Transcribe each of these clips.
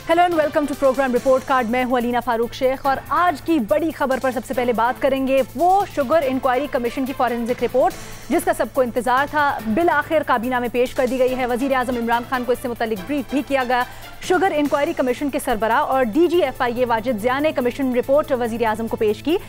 Hello and welcome to program report card. मैं हूं अलीना फारूक शेख और आज की बड़ी खबर पर सबसे पहले बात करेंगे वो शुगर इंक्वायरी कमीशन की फॉरेंसिक रिपोर्ट जिसका सबको इंतजार था, बिल आखिर काबीना में पेश कर दी गई है। वजीर आजम इमरान खान को इससे मुतालिक ब्रीफ भी किया गया। शुगर इंक्वायरी कमीशन के सरबराह और DGFIA वाजिद ज़िया ने कमीशन रिपोर्ट वजीर आजम को पेश की।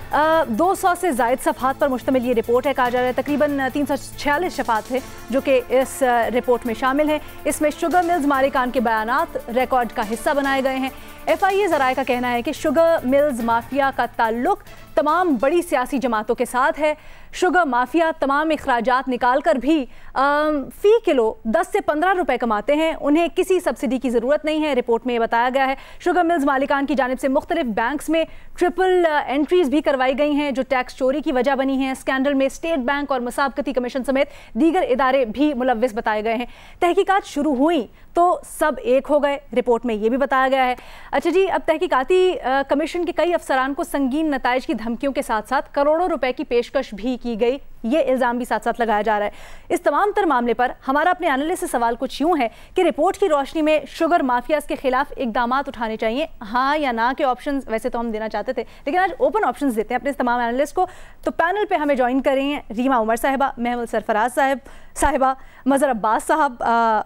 200 से ज़ायद सफ़हात पर मुश्तमिल ये रिपोर्ट है। कहा जा रहा है तकरीबन 346 शफ़ात थे जो कि इस रिपोर्ट में शामिल हैं। इसमें शुगर मिल्स मालिकान के बयानात रिकॉर्ड का हिस्सा बनाए गए हैं। FIA ज़राए का कहना है कि शुगर मिल्स माफिया का ताल्लुक तमाम बड़ी सियासी जमातों के साथ है। शुगर माफिया तमाम अखराजात निकाल कर भी फ़ी किलो 10 से 15 रुपए कमाते हैं। उन्हें किसी सब्सिडी की ज़रूरत नहीं है। रिपोर्ट में ये बताया गया है शुगर मिल्स मालिकान की जानिब से मुख्तलिफ बैंक्स में ट्रिपल एंट्रीज भी करवाई गई हैं जो टैक्स चोरी की वजह बनी हैं। स्कैंडल में स्टेट बैंक और मुसाबकती कमीशन समेत दीगर इदारे भी मुलव्विस बताए गए हैं। तहकीकात शुरू हुई तो सब एक हो गए, रिपोर्ट में ये भी बताया गया है। अच्छा जी, अब तहकीकाती कमीशन के कई अफसरान को संगीन नताइज की धमकियों के साथ साथ करोड़ों रुपए की पेशकश भी की गई, ये इल्ज़ाम भी साथ साथ लगाया जा रहा है। इस तमाम तर मामले पर हमारा अपने एनालिस्ट से सवाल कुछ यूँ है कि रिपोर्ट की रोशनी में शुगर माफियाज के खिलाफ इकदाम उठाने चाहिए, हाँ या ना के ऑप्शन वैसे तो हम देना चाहते थे, लेकिन आज ओपन ऑप्शन देते हैं अपने इस तमाम एनालिस्ट को। तो पैनल पे हमें ज्वाइन कर रही हैं रीमा उमर साहिबा, महमूद सरफराज साहिबा, मज़हर अब्बास साहब,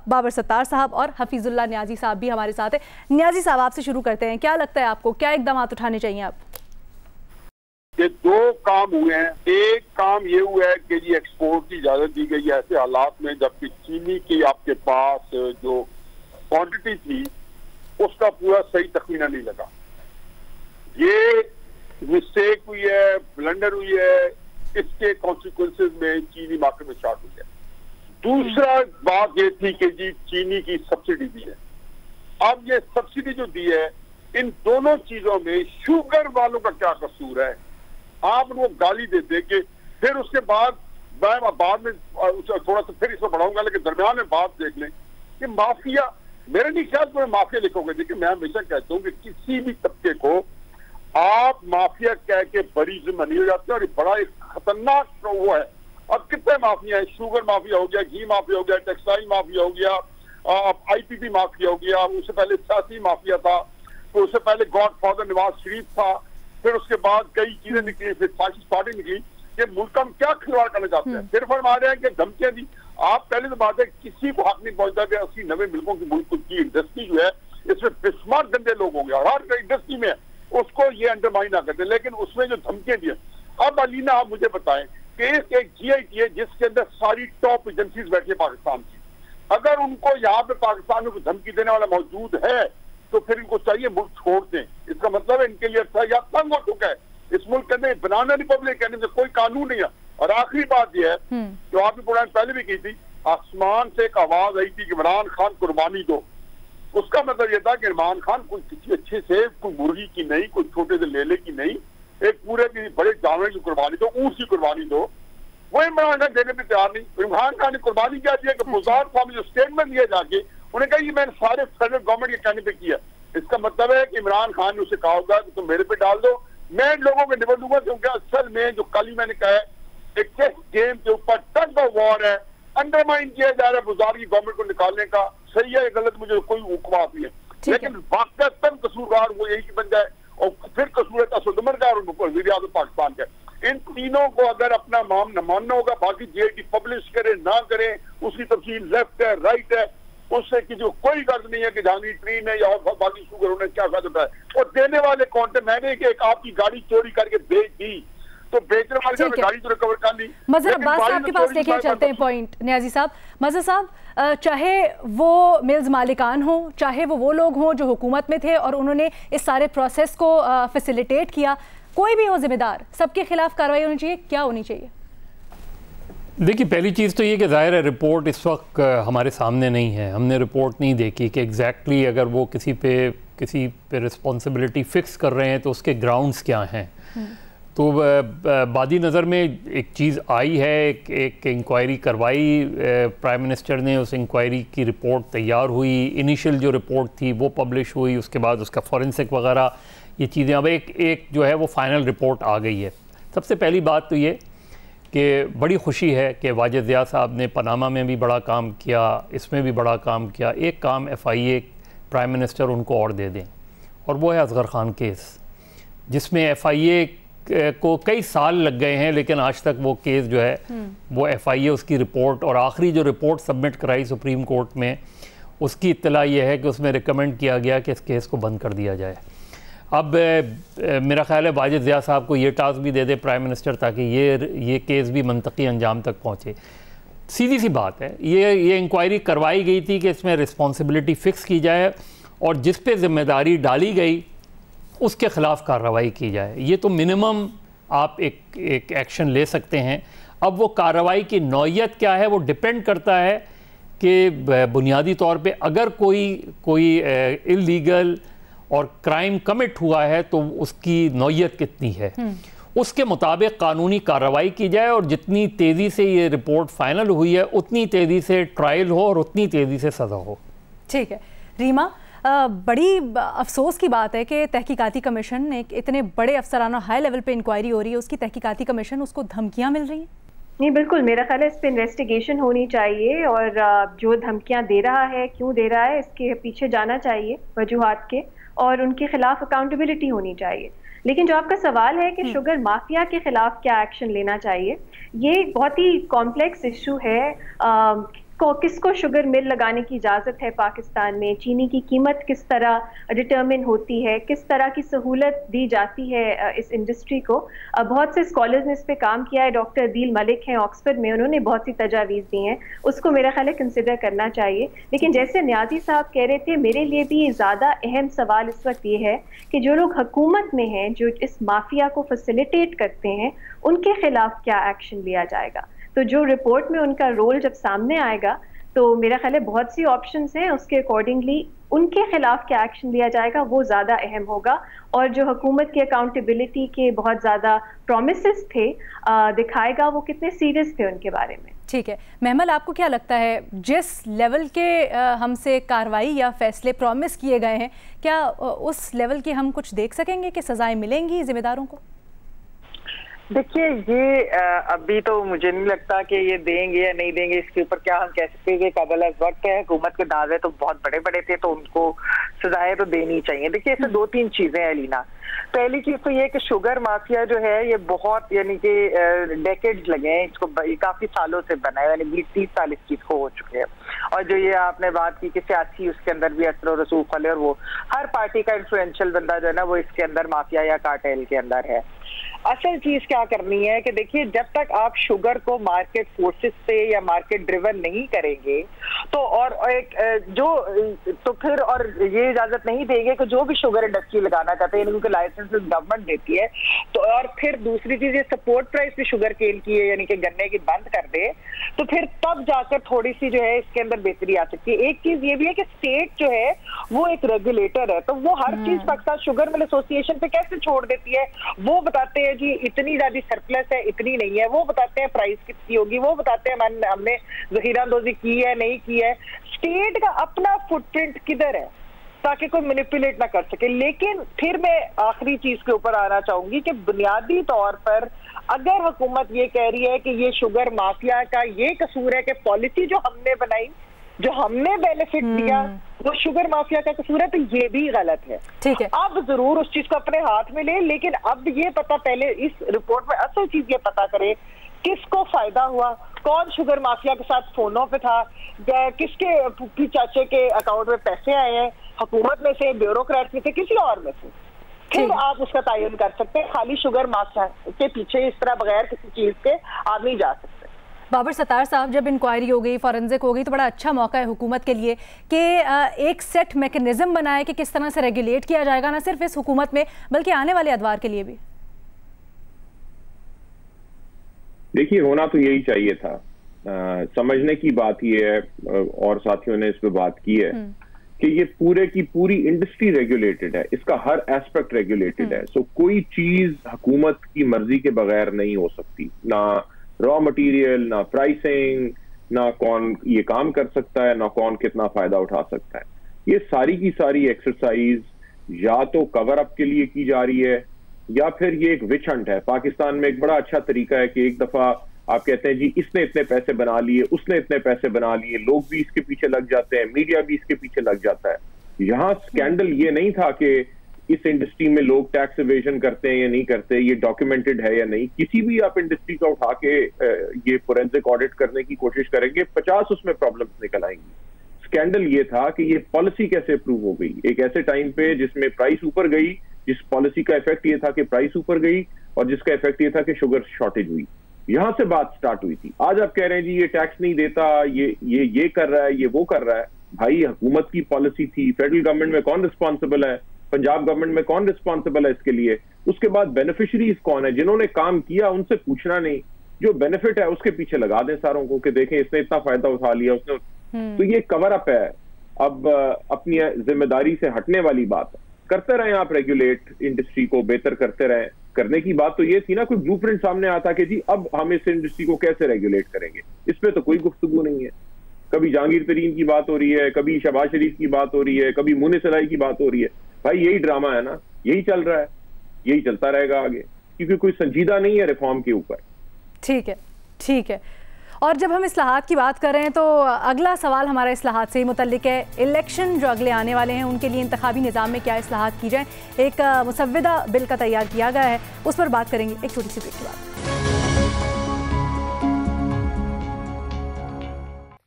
बाबर सत्तार साहब और हफीजुल्लाह न्याजी साहब भी हमारे साथ है। न्याजी साहब, आपसे शुरू करते हैं। क्या लगता है आपको, क्या इकदाम उठाने चाहिए आप? ये दो काम हुए हैं। एक काम ये हुआ है कि जी एक्सपोर्ट की इजाजत दी गई है ऐसे हालात में जबकि चीनी की आपके पास जो क्वांटिटी थी उसका पूरा सही तखमीना नहीं लगा। ये मिस्टेक हुई है, ब्लंडर हुई है, इसके कॉन्सिक्वेंसेज में चीनी मार्केट में शॉर्ट हुई है। दूसरा बात ये थी कि जी चीनी की सब्सिडी दी है। अब ये सब्सिडी जो दी है, इन दोनों चीजों में शुगर वालों का क्या कसूर है? आप उनको गाली दे दे के फिर उसके बाद मैं बाद में थोड़ा सा फिर इसमें बढ़ाऊंगा, लेकिन दरमियान में बात देख लें कि माफिया, मेरे नहीं ख्याल में माफिया लिखोगे। देखिए, मैं हमेशा कहता हूँ कि किसी भी तबके को आप माफिया कह के बड़ी जिम्मेदारी हो जाते हैं और ये बड़ा एक खतरनाक वो है। अब कितने माफिया है? शुगर माफिया हो गया, घी माफिया हो गया, टेक्सटाइल माफिया हो गया, IPP माफिया हो गया, उससे पहले सियासी माफिया था, तो उससे पहले गॉड फादर नवाज शरीफ था, फिर उसके बाद कई चीजें निकली, फिर फासिस्ट पार्टी निकली कि मुल्क हम क्या खिलवाड़ करना चाहते हैं। फिर फरमा रहे हैं कि धमकियां दी। आप पहले तो बात है किसी को हक नहीं पहुंचता कि 80-90 मुल्कों की मुल्क की इंडस्ट्री जो है इसमें बेशुमार गंदे लोग होंगे और हर इंडस्ट्री में उसको ये अंडरमाइन ना करते, लेकिन उसमें जो धमकियां दी। अब अलीना, आप मुझे बताएं कि एक GIT है जिसके अंदर सारी टॉप एजेंसीज बैठी है पाकिस्तान की, अगर उनको यहाँ पे पाकिस्तान में धमकी देने वाला मौजूद है तो फिर इनको चाहिए मुल्क छोड़ दें। इसका मतलब है इनके लिए अच्छा या तंग हो चुका है। इस मुल्क के अंदर बनाना रिपब्लिक कहने से कोई कानून नहीं है। और आखिरी बात यह है जो आपकी प्रोग्राम पहले भी की थी, आसमान से एक आवाज आई थी कि इमरान खान कुर्बानी दो। उसका मतलब यह था कि इमरान खान कोई किसी अच्छे से, कोई मुर्गी की नहीं, कोई छोटे से लेले की नहीं, एक पूरे की बड़े जानवर की कुर्बानी दो, ऊंट की कुर्बानी दो। वो इमरान खान देने में तैयार नहीं। इमरान खान ने कुर्बानी क्या दिया कि बुज़ार साहब ने जो स्टेटमेंट दिया जाके उन्हें कहा कि मैंने सारे फेडरल गवर्नमेंट के कहने पे किया। इसका मतलब है कि इमरान खान ने उसे कहा होगा कि तुम मेरे पे डाल दो, मैं इन लोगों को निबल दूंगा, क्योंकि असल में जो कल ही मैंने कहा है एक चेस गेम के ऊपर टग ऑफ वॉर है, अंडरमाइन किया जा रहा है बुज़ार की गवर्नमेंट को निकालने का। सही है या गलत, मुझे कोई हुक्म नहीं है, लेकिन वाकई कसूरवार वो यही बन जाए और फिर कसूर तसदुमर का और वज़ीर आज़म पाकिस्तान का। इन तीनों को अगर अपना माम न मानना होगा, बाकी GIT पब्लिश करे ना करे, उसकी तफसील लेफ्ट है राइट है, उससे की जो कोई गर्ज नहीं है कि जहांगीर ट्रेन है या और बाकी शुगर उन्हें क्या फायदा होता है। और देने वाले कौन थे? मैंने कि एक आपकी गाड़ी चोरी करके बेच दी तो बेचने वाले ने गाड़ी तो रिकवर कर ली। मज़हर अब्बास साहब के पास लेके चलते हैं पॉइंट। न्याजी साहब, मज़हर साहब, चाहे वो मिल्स मालिकान हो, चाहे वो लोग हों जो हुकूमत में थे और उन्होंने इस सारे प्रोसेस को फैसिलिटेट किया, कोई भी हो जिम्मेदार, सबके खिलाफ कार्रवाई होनी चाहिए। क्या होनी चाहिए? देखिए, पहली चीज़ तो ये कि ज़ाहिर है रिपोर्ट इस वक्त हमारे सामने नहीं है, हमने रिपोर्ट नहीं देखी कि एग्जैक्टली अगर वो किसी पे रिस्पॉन्सिबिलिटी फ़िक्स कर रहे हैं तो उसके ग्राउंड्स क्या हैं। तो बादी नज़र में एक चीज़ आई है, एक इंक्वायरी करवाई प्राइम मिनिस्टर ने, उस इंक्वायरी की रिपोर्ट तैयार हुई, इनिशियल जो रिपोर्ट थी वो पब्लिश हुई, उसके बाद उसका फॉरेंसिक वगैरह ये चीज़ें, अब एक जो है वो फ़ाइनल रिपोर्ट आ गई है। सबसे पहली बात तो ये कि बड़ी खुशी है कि वाजिद ज़िया साहब ने पनामा में भी बड़ा काम किया, इसमें भी बड़ा काम किया। एक काम FIA प्राइम मिनिस्टर उनको और दे दें, और वो है असगर खान केस, जिसमें FIA को कई साल लग गए हैं, लेकिन आज तक वो केस जो है वो FIA उसकी रिपोर्ट, और आखिरी जो रिपोर्ट सबमिट कराई सुप्रीम कोर्ट में, उसकी इत्तला ये है कि उसमें रिकमेंड किया गया कि इस केस को बंद कर दिया जाए। अब मेरा ख्याल है वाजिद ज़िया साहब को ये टास्क भी दे दे प्राइम मिनिस्टर, ताकि ये केस भी मंतकी अंजाम तक पहुँचे। सीधी सी बात है, ये इंक्वायरी करवाई गई थी कि इसमें रिस्पॉन्सिबिलिटी फ़िक्स की जाए और जिस पे ज़िम्मेदारी डाली गई उसके ख़िलाफ़ कार्रवाई की जाए। ये तो मिनिमम आप एक एक्शन ले सकते हैं। अब वो कार्रवाई की नौइयत क्या है वो डिपेंड करता है कि बुनियादी तौर पे अगर कोई इल्लीगल और क्राइम कमिट हुआ है तो उसकी नौइयत कितनी है, उसके मुताबिक कानूनी कार्रवाई की जाए, और जितनी तेज़ी से ये रिपोर्ट फाइनल हुई है उतनी तेज़ी से ट्रायल हो और उतनी तेज़ी से सज़ा हो। ठीक है रीमा, बड़ी अफसोस की बात है कि तहकीकाती कमीशन, एक इतने बड़े अफसराना हाई लेवल पे इंक्वायरी हो रही है, उसकी तहकीकाती कमीशन उसको धमकियां मिल रही हैं। नहीं, बिल्कुल मेरा ख्याल है इस पे इन्वेस्टिगेशन होनी चाहिए, और जो धमकियां दे रहा है, क्यों दे रहा है, इसके पीछे जाना चाहिए वजूहात के, और उनके खिलाफ अकाउंटेबिलिटी होनी चाहिए। लेकिन जो आपका सवाल है कि शुगर माफिया के खिलाफ क्या एक्शन लेना चाहिए, ये बहुत ही कॉम्प्लेक्स इशू है। किसको शुगर मिल लगाने की इजाज़त है पाकिस्तान में, चीनी की कीमत किस तरह डिटर्मिन होती है, किस तरह की सहूलत दी जाती है इस इंडस्ट्री को। बहुत से स्कॉलर्स ने इस पे काम किया है, डॉक्टर अदील मलिक हैं ऑक्सफर्ड में, उन्होंने बहुत सी तजावीज़ दी हैं, उसको मेरा ख्याल है कंसिडर करना चाहिए। लेकिन जैसे न्याजी साहब कह रहे थे, मेरे लिए भी ज़्यादा अहम सवाल इस वक्त ये है कि जो लोग हुकूमत में हैं, जो इस माफिया को फैसिलिटेट करते हैं, उनके खिलाफ क्या एक्शन लिया जाएगा। तो जो रिपोर्ट में उनका रोल जब सामने आएगा तो मेरा ख्याल है बहुत सी ऑप्शंस हैं, उसके अकॉर्डिंगली उनके खिलाफ क्या एक्शन लिया जाएगा वो ज़्यादा अहम होगा। और जो हुकूमत की अकाउंटेबिलिटी के बहुत ज़्यादा प्रोमिसेस थे दिखाएगा वो कितने सीरियस थे उनके बारे में। ठीक है महमल, आपको क्या लगता है जिस लेवल के हमसे कार्रवाई या फैसले प्रॉमिस किए गए हैं, क्या उस लेवल की हम कुछ देख सकेंगे कि सजाएं मिलेंगी जिम्मेदारों को? देखिए, ये अभी तो मुझे नहीं लगता कि ये देंगे या नहीं देंगे, इसके ऊपर क्या हम कह सकते हैं कि कबल अज़ वक्त है। हुकूमत के दावे तो बहुत बड़े बड़े थे, तो उनको सजाएं तो देनी चाहिए। देखिए, इसमें दो तीन चीजें हैं लीना। पहली चीज तो ये कि शुगर माफिया जो है ये बहुत, यानी कि डेकेड्स लगे हैं इसको, काफी सालों से बना है, यानी 20-30 साल इस चीज को हो चुके हैं। और जो ये आपने बात की कि सियासी, उसके अंदर भी असर और रसूख वाले, और वो हर पार्टी का इन्फ्लुएंशियल बंदा जो है ना वो इसके अंदर माफिया या कार्टेल के अंदर है। असल चीज क्या करनी है कि देखिए, जब तक आप शुगर को मार्केट फोर्सेस से या मार्केट ड्रिवन नहीं करेंगे तो, और एक जो तो फिर और ये इजाजत नहीं देंगे कि जो भी शुगर इंडस्ट्री लगाना चाहते हैं, क्योंकि लाइसेंस गवर्नमेंट देती है, तो और फिर दूसरी चीज ये सपोर्ट प्राइस भी शुगर केन की है, यानी कि गन्ने की बंद कर दे, तो फिर तब जाकर थोड़ी सी जो है इसके अंदर बेहतरी आ सकती है। एक चीज ये भी है कि स्टेट जो है वो एक रेगुलेटर है, तो वो हर चीज पाकिस्तान शुगर मिल एसोसिएशन पे कैसे छोड़ देती है। वो बताते हैं जी इतनी ज्यादा सरप्लस है, इतनी नहीं है, वो बताते हैं प्राइस कितनी होगी, वो बताते हैं हमने जखीरांदोजी की है नहीं की है। स्टेट का अपना फुटप्रिंट किधर है ताकि कोई मैनिपुलेट ना कर सके। लेकिन फिर मैं आखिरी चीज के ऊपर आना चाहूंगी कि बुनियादी तौर पर अगर हुकूमत ये कह रही है कि ये शुगर माफिया का ये कसूर है कि पॉलिसी जो हमने बनाई, जो हमने बेनिफिट दिया, वो शुगर माफिया का कसूर है, तो ये भी गलत है। ठीक है, अब जरूर उस चीज को अपने हाथ में ले, लेकिन अब ये पता, पहले इस रिपोर्ट में असल चीज ये पता करे किसको फायदा हुआ, कौन शुगर माफिया के साथ फोनों पे था, किसके चाचे के अकाउंट में पैसे आए हैं, हुकूमत में से, ब्यूरोक्रेट में से, किसी और में से, फिर आप उसका तयन कर सकते हैं। खाली शुगर माफिया के पीछे इस तरह बगैर किसी चीज के आप नहीं जा सकते। बाबर सत्तार साहब, जब इंक्वायरी हो गई, फॉरेंसिक हो गई, तो बड़ा अच्छा मौका है हुकूमत के लिए कि एक सेट मैकेनिज्म बनाए कि किस तरह से रेगुलेट किया जाएगा, ना सिर्फ इस हुकूमत में बल्कि आने वाले अदवार के लिए भी। देखिए, होना तो यही चाहिए था। समझने की बात यह है, और साथियों ने इस पे बात की है कि ये पूरे की पूरी इंडस्ट्री रेगुलेटेड है, इसका हर एस्पेक्ट रेगुलेटेड है। सो कोई चीज हुकूमत की मर्जी के बगैर नहीं हो सकती, ना रॉ मटेरियल, ना प्राइसिंग, ना कौन ये काम कर सकता है, ना कौन कितना फायदा उठा सकता है। ये सारी की सारी एक्सरसाइज या तो कवर अप के लिए की जा रही है या फिर ये एक विच हंट है। पाकिस्तान में एक बड़ा अच्छा तरीका है कि एक दफा आप कहते हैं जी इसने इतने पैसे बना लिए, उसने इतने पैसे बना लिए, लोग भी इसके पीछे लग जाते हैं, मीडिया भी इसके पीछे लग जाता है। यहाँ स्कैंडल ये नहीं था कि इस इंडस्ट्री में लोग टैक्स एवेजन करते हैं या नहीं करते, ये डॉक्यूमेंटेड है या नहीं। किसी भी आप इंडस्ट्री का उठा के ये फोरेंसिक ऑडिट करने की कोशिश करेंगे, 50 उसमें प्रॉब्लम्स निकल आएंगी। स्कैंडल ये था कि ये पॉलिसी कैसे अप्रूव हो गई एक ऐसे टाइम पे जिसमें प्राइस ऊपर गई, जिस पॉलिसी का इफेक्ट ये था कि प्राइस ऊपर गई और जिसका इफेक्ट ये था कि शुगर शॉर्टेज हुई। यहां से बात स्टार्ट हुई थी। आज आप कह रहे हैं जी ये टैक्स नहीं देता, ये कर रहा है, ये वो कर रहा है। भाई हुकूमत की पॉलिसी थी, फेडरल गवर्नमेंट में कौन रिस्पॉन्सिबल है, पंजाब गवर्नमेंट में कौन रिस्पॉन्सिबल है इसके लिए। उसके बाद बेनिफिशरीज कौन है, जिन्होंने काम किया उनसे पूछना नहीं, जो बेनिफिट है उसके पीछे लगा दें सारों को कि देखें इसने इतना फायदा उठा लिया उसने। तो ये कवर अप है। अब अपनी जिम्मेदारी से हटने वाली बात है। करते रहे आप रेगुलेट, इंडस्ट्री को बेहतर करते रहे। करने की बात तो ये थी ना, कोई ब्लूप्रिंट सामने आता कि जी अब हम इस इंडस्ट्री को कैसे रेगुलेट करेंगे, इस पे तो कोई गुफ्तगू नहीं है। कभी जहांगीर तरीन की बात हो रही है, कभी शहबाज शरीफ की बात हो रही है, कभी मुनीर सलाई की बात हो रही है। भाई यही ड्रामा है ना, यही चल रहा है, यही चलता रहेगा आगे, क्योंकि कोई संजीदा नहीं है रिफॉर्म के ऊपर। ठीक है, ठीक है। और जब हम इस्लाहात की बात कर रहे हैं तो अगला सवाल हमारा इस्लाहात से ही मुतल्लिक है। इलेक्शन जो अगले आने वाले हैं उनके लिए इंतखाबी निज़ाम में क्या इस्लाहात की जाए, एक मुसव्विदा बिल का तैयार किया गया है, उस पर बात करेंगे एक छोटी सी ब्रेक के बाद।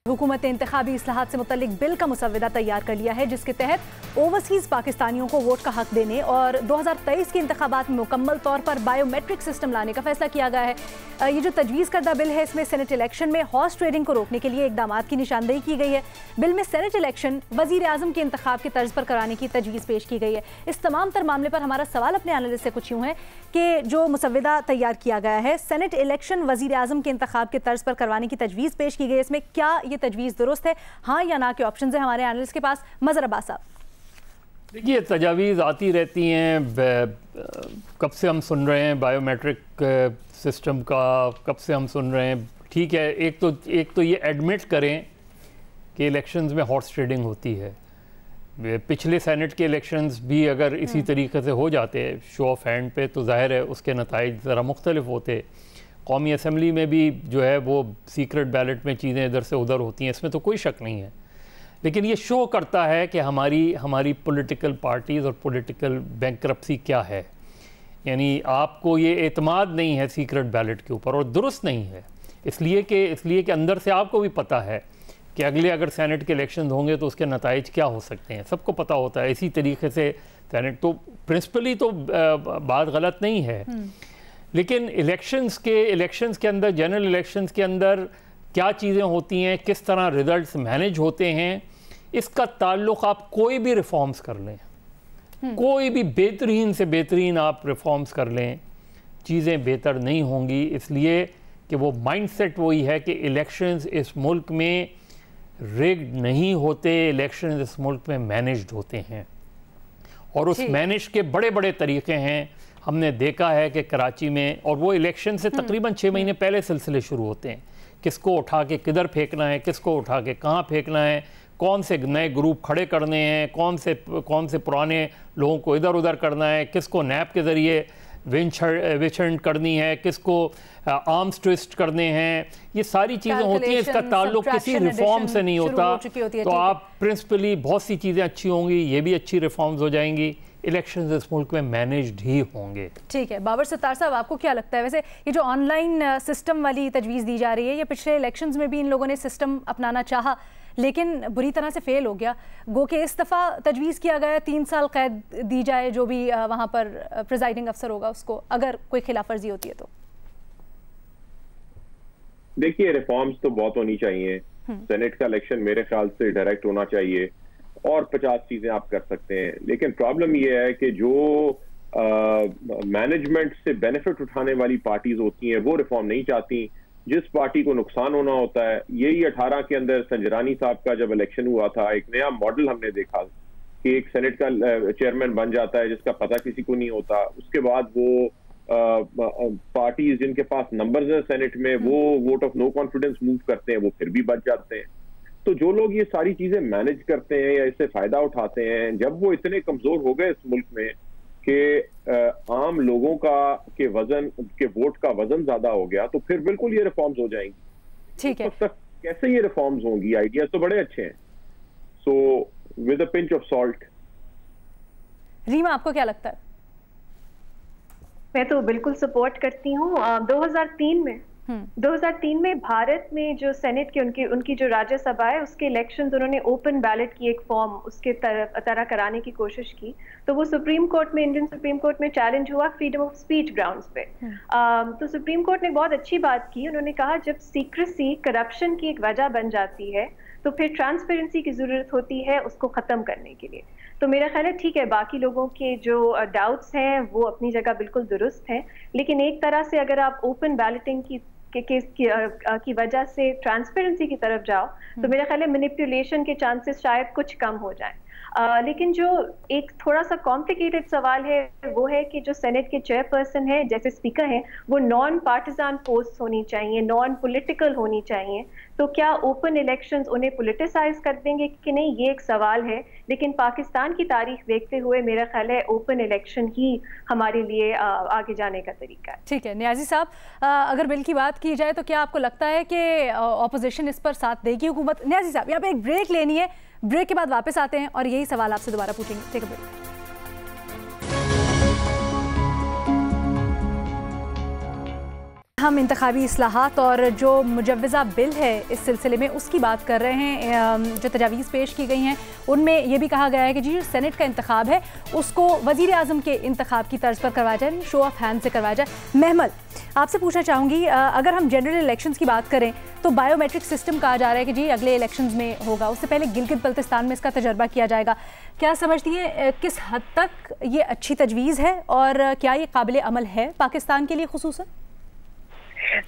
हुकूमत ने इंतखाबी इस्लाहात से मुतल्लिक बिल का मुसव्विदा तैयार कर लिया है, जिसके तहत ओवरसीज़ पाकिस्तानियों को वोट का हक देने और 2023 के इंतखाबात में मुकम्मल तौर पर बायोमेट्रिक सिस्टम लाने का फैसला किया गया है। ये जो तजवीज़ करदा बिल है, इसमें सेनेट इलेक्शन में हॉर्स ट्रेडिंग को रोकने के लिए इकदामात की निशानदेही की गई है। बिल में सेनेट इलेक्शन वज़ीर आज़म के इंतखाब के तर्ज पर कराने की तजवीज़ पेश की गई है। इस तमाम तर मामले पर हमारा सवाल अपने एनालिस्ट से कुछ यूँ है कि जो मुसव्विदा तैयार किया गया है, सेनेट इलेक्शन वज़ीर आज़म के इंतखाब के तर्ज पर करवाने की तजवीज़ पेश की गई है, इसमें क्या ये तजवीज़ दुरुस्त है, हाँ या ना के ऑप्शन है हमारे एनालिस्ट के पास। मज़हर अब्बास साहब। देखिए, तजावीज़ आती रहती हैं, कब से हम सुन रहे हैं बायोमेट्रिक सिस्टम का, कब से हम सुन रहे हैं। ठीक है, एक तो ये एडमिट करें कि इलेक्शंस में हॉर्स ट्रेडिंग होती है। पिछले सेनेट के इलेक्शंस भी अगर इसी तरीके से हो जाते शो ऑफ हैंड पे, तो जाहिर है उसके नताइज ज़रा मुख्तलिफ होते। कौमी असम्बली में भी जो है वो सीक्रेट बैलेट में चीज़ें इधर से उधर होती हैं, इसमें तो कोई शक नहीं है। लेकिन ये शो करता है कि हमारी पॉलिटिकल पार्टीज़ और पॉलिटिकल बैंकरप्सी क्या है। यानी आपको ये एतमाद नहीं है सीक्रेट बैलेट के ऊपर, और दुरुस्त नहीं है, इसलिए कि अंदर से आपको भी पता है कि अगले अगर सेनेट के इलेक्शन होंगे तो उसके नताइज क्या हो सकते हैं, सबको पता होता है। इसी तरीके से सेनेट तो प्रिंसिपली तो बात गलत नहीं है, लेकिन इलेक्शंस के अंदर, जनरल इलेक्शंस के अंदर क्या चीज़ें होती हैं, किस तरह रिजल्ट्स मैनेज होते हैं, इसका ताल्लुक़ आप कोई भी रिफॉर्म्स कर लें, कोई भी बेहतरीन से बेहतरीन आप रिफॉर्म्स कर लें, चीज़ें बेहतर नहीं होंगी। इसलिए कि वो माइंडसेट वही है कि इलेक्शंस इस मुल्क में रिग्ड नहीं होते, इलेक्शंस इस मुल्क में मैनेज्ड होते हैं, और उस मैनेज के बड़े बड़े तरीक़े हैं। हमने देखा है कि कराची में, और वो इलेक्शन से तकरीबन 6 महीने पहले सिलसिले शुरू होते हैं, किसको उठा के किधर फेंकना है, किसको उठा के कहाँ फेंकना है, कौन से नए ग्रुप खड़े करने हैं, कौन से पुराने लोगों को इधर उधर करना है, किसको नैप के ज़रिए विचरण करनी है, किसको आर्म्स ट्विस्ट करने हैं। ये सारी चीज़ें होती हैं, इसका ताल्लुक किसी रिफॉर्म से नहीं होता। तो आप प्रिंसिपली बहुत सी चीज़ें अच्छी होंगी, ये भी अच्छी रिफॉर्म्स हो जाएंगी, इलेक्शंस इस मुल्क में मैनेज्ड ही होंगे। ठीक है, बाबर सत्तार साहब, आपको क्या लगता है, वैसे ये जो ऑनलाइन सिस्टम वाली तजवीज़ दी जा रही है, ये पिछले इलेक्शंस में भी इन लोगों ने सिस्टम अपनाना चाहा लेकिन बुरी तरह से फेल हो गया। गो के इस दफ़ा तजवीज़ किया गया 3 साल कैद दी जाए जो भी वहाँ पर प्रिजाइडिंग अफसर होगा उसको, अगर कोई खिलाफ वर्जी होती है तो। देखिए, रिफॉर्म्स तो बहुत होनी चाहिए। सेनेट का इलेक्शन मेरे ख्याल से डायरेक्ट होना चाहिए, और 50 चीजें आप कर सकते हैं। लेकिन प्रॉब्लम यह है कि जो मैनेजमेंट से बेनिफिट उठाने वाली पार्टीज होती हैं वो रिफॉर्म नहीं चाहती। जिस पार्टी को नुकसान होना होता है, यही 18 के अंदर संजरानी साहब का जब इलेक्शन हुआ था, एक नया मॉडल हमने देखा कि एक सेनेट का चेयरमैन बन जाता है जिसका पता किसी को नहीं होता। उसके बाद वो पार्टीज जिनके पास नंबर्स हैं सेनेट में, वो vote of no confidence move करते हैं, वो फिर भी बच जाते हैं। तो जो लोग ये सारी चीजें मैनेज करते हैं या इससे फायदा उठाते हैं, जब वो इतने कमजोर हो गए इस मुल्क में कि आम लोगों का के वजन के वोट का वजन ज्यादा हो गया, तो फिर बिल्कुल ये रिफॉर्म्स हो जाएंगी। ठीक है, तो कैसे ये रिफॉर्म्स होंगी? आइडियाज तो बड़े अच्छे हैं। सो with a pinch of salt. Reema, आपको क्या लगता है? मैं तो बिल्कुल सपोर्ट करती हूँ। 2003 में भारत में जो सेनेट के उनकी जो राज्यसभा है उसके इलेक्शंस उन्होंने ओपन बैलेट की एक फॉर्म उसके तरह कराने की कोशिश की, तो वो सुप्रीम कोर्ट में, इंडियन सुप्रीम कोर्ट में चैलेंज हुआ फ्रीडम ऑफ स्पीच ग्राउंड्स पे। तो सुप्रीम कोर्ट ने बहुत अच्छी बात की, उन्होंने कहा जब सीक्रेसी करप्शन की एक वजह बन जाती है तो फिर ट्रांसपेरेंसी की जरूरत होती है उसको खत्म करने के लिए। तो मेरा ख्याल है ठीक है, बाकी लोगों के जो डाउट्स हैं वो अपनी जगह बिल्कुल दुरुस्त हैं, लेकिन एक तरह से अगर आप ओपन बैलेटिंग की वजह से ट्रांसपेरेंसी की तरफ जाओ तो मेरा ख्याल है मैनिपुलेशन के चांसेस शायद कुछ कम हो जाएं। लेकिन जो एक थोड़ा सा कॉम्प्लिकेटेड सवाल है वो है कि जो सेनेट के चेयरपर्सन है जैसे स्पीकर हैं वो नॉन पार्टिजान पोस्ट होनी चाहिए, नॉन पॉलिटिकल होनी चाहिए। तो क्या ओपन इलेक्शंस उन्हें पॉलिटिसाइज कर देंगे कि नहीं, ये एक सवाल है। लेकिन पाकिस्तान की तारीख देखते हुए मेरा ख्याल है ओपन इलेक्शन ही हमारे लिए आगे जाने का तरीका है। ठीक है नियाजी साहब, अगर बिल की बात की जाए तो क्या आपको लगता है कि ऑपोजिशन इस पर साथ देगी हुकूमत? नियाजी साहब, यहाँ पे एक ब्रेक लेनी है, ब्रेक के बाद वापस आते हैं और यही सवाल आपसे दोबारा पूछेंगे। Take a break. हम इंतखाबी इस्लाहात और जो मुजव्वज़ा बिल है इस सिलसिले में उसकी बात कर रहे हैं। जो तजावीज़ पेश की गई हैं उनमें यह भी कहा गया है कि जी सेनेट का इंतखाब है उसको वज़ीर आज़म के इंतखाब की तर्ज पर करवाया जाए, शो ऑफ हैंड से करवाया जाए। महमल, आपसे पूछना चाहूँगी, अगर हम जनरल इलेक्शंस की बात करें तो बायोमेट्रिक सिस्टम कहा जा रहा है कि जी अगले इलेक्शंस में होगा, उससे पहले गिलगित बल्तिस्तान में इसका तजर्बा किया जाएगा। क्या समझती हैं किस हद तक ये अच्छी तजवीज़ है और क्या ये काबिल अमल है पाकिस्तान के लिए खुसूसन?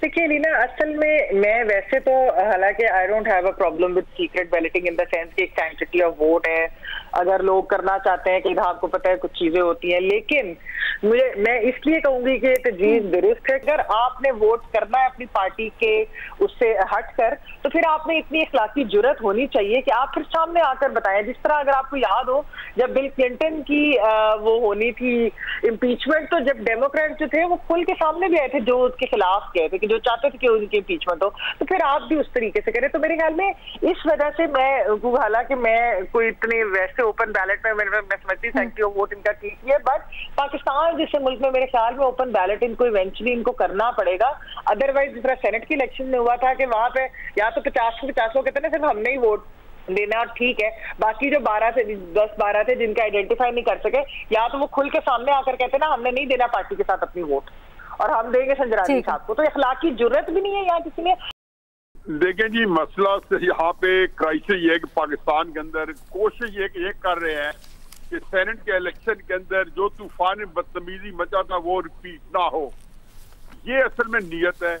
देखिए रीना, असल में मैं वैसे तो हालांकि I don't have a problem with secret balloting in the sense कि एक सैंक्टिटी ऑफ वोट है, अगर लोग करना चाहते हैं कि आपको पता है कुछ चीजें होती हैं, लेकिन मैं इसलिए कहूंगी कि तजवीज़ दुरुस्त है। अगर आपने वोट करना है अपनी पार्टी के उससे हटकर तो फिर आपने इतनी इखलाकी जुर्रत होनी चाहिए कि आप फिर सामने आकर बताएं। जिस तरह अगर आपको याद हो जब बिल क्लिंटन की वो होनी थी इम्पीचमेंट, तो जब डेमोक्रेट जो थे वो खुल के सामने भी आए थे जो उसके खिलाफ गए थे कि जो चाहते थे कि उनकी इम्पीचमेंट हो, तो फिर आप भी उस तरीके से करें। तो मेरे ख्याल में इस वजह से मैं, हालांकि मैं कोई इतने वैसे ओपन बैलेट में मैं समझती सैंक्टिटी ऑफ वोट इनका ठीक है, बट पाकिस्तान जैसे मुल्क में मेरे ख्याल में ओपन बैलेट इनको इवेंचुअली इनको करना पड़ेगा। अदरवाइज जिस तरह सेनेट के इलेक्शन में हुआ था कि वहां पे या तो 50 कहते ना सिर्फ हमने ही वोट देना, ठीक है, बाकी जो 10-12 थे जिनका आइडेंटिफाई नहीं कर सके, या तो वो खुल के सामने आकर कहते ना हमने नहीं देना पार्टी के साथ अपनी वोट और हम देंगे संजरानी साहब को। तो इखलाकी जुर्रत भी नहीं है यहाँ किसी ने। देखें जी, मसला से यहाँ पे क्राइसिस ये है कि पाकिस्तान के अंदर कोशिश ये कर रहे हैं कि सेनेट के इलेक्शन के अंदर जो तूफान बदतमीजी मचा था वो रिपीट ना हो। ये असल में नीयत है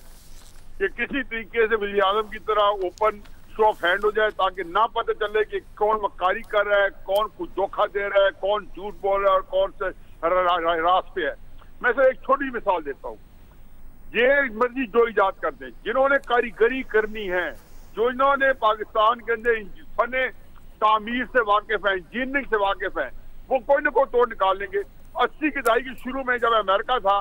कि किसी तरीके से वज़ीर आज़म की तरह ओपन शो ऑफ हैंड हो जाए ताकि ना पता चले कि कौन मक्कारी कर रहा है, कौन कुछ धोखा दे रहा है, कौन झूठ बोल रहा है और कौन से रास्ते पे है। मैं सिर्फ एक छोटी मिसाल देता हूँ, ये मर्जी जो इजाद कर दें, जिन्होंने कारीगरी करनी है, जो इन्होंने पाकिस्तान के अंदर फने तामीर से वाकिफ है, इंजीनियरिंग से वाकिफ है, वो कोई ना कोई तोड़ निकाल लेंगे। 80 की दहाई के शुरू में जब अमेरिका था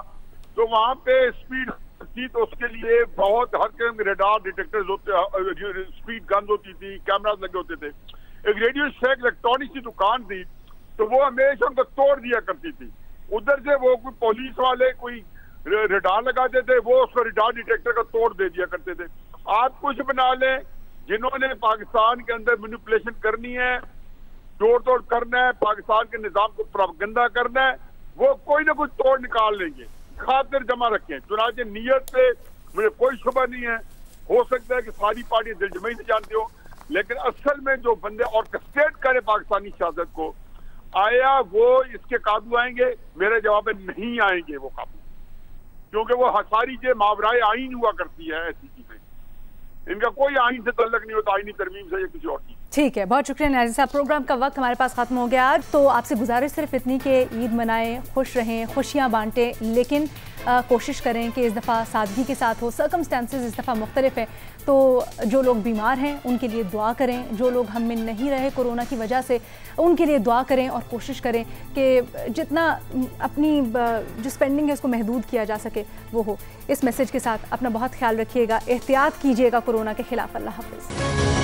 तो वहां पे स्पीड थी, तो उसके लिए बहुत हर किस्म के रेडार डिटेक्टर्स होते, स्पीड गन्स होती थी, कैमरास लगे होते थे। एक रेडियो शेक इलेक्ट्रॉनिक की दुकान थी, तो वो हमेशा उनको तोड़ दिया करती थी। उधर से वो कोई पुलिस वाले कोई रेडार लगाते थे, वो उसको रेडार डिटेक्टर का तोड़ दे दिया करते थे। आप कुछ बना लें, जिन्होंने पाकिस्तान के अंदर मैनिपुलेशन करनी है, जोड़ तोड़ करना है, पाकिस्तान के निजाम को प्रोपेगेंडा करना है, वो कोई ना कोई तोड़ निकाल लेंगे। खातिर जमा रखें, चुनाचे नियत से मुझे कोई शुबा नहीं है। हो सकता है कि सारी पार्टी दिलजमई से जानती हो, लेकिन असल में जो बंदे ऑर्केस्ट्रेट करे पाकिस्तानी सियासत को, आया वो इसके काबू आएंगे? मेरा जवाब है नहीं आएंगे वो काबू, क्योंकि वो सारी जो मावराए आइन हुआ करती है ऐसी चीजें, इनका कोई आइन से तल्लक नहीं होता, आइनी तरमीम से या किसी और चीज। ठीक है, बहुत शुक्रिया नियाज़ी साहब। प्रोग्राम का वक्त हमारे पास ख़त्म हो गया आज, तो आपसे गुजारिश सिर्फ इतनी कि ईद मनाएं, खुश रहें, खुशियां बांटें, लेकिन कोशिश करें कि इस दफ़ा सादगी के साथ हो। सर्कमस्टेंसेस इस दफ़ा मुख्तलिफ है, तो जो लोग बीमार हैं उनके लिए दुआ करें, जो लोग हम में नहीं रहे कोरोना की वजह से उनके लिए दुआ करें और कोशिश करें कि जितना अपनी जो स्पेंडिंग है उसको महदूद किया जा सके वो हो। इस मैसेज के साथ अपना बहुत ख्याल रखिएगा, एहतियात कीजिएगा कोरोना के खिलाफ। अल्लाह हाफ़िज़।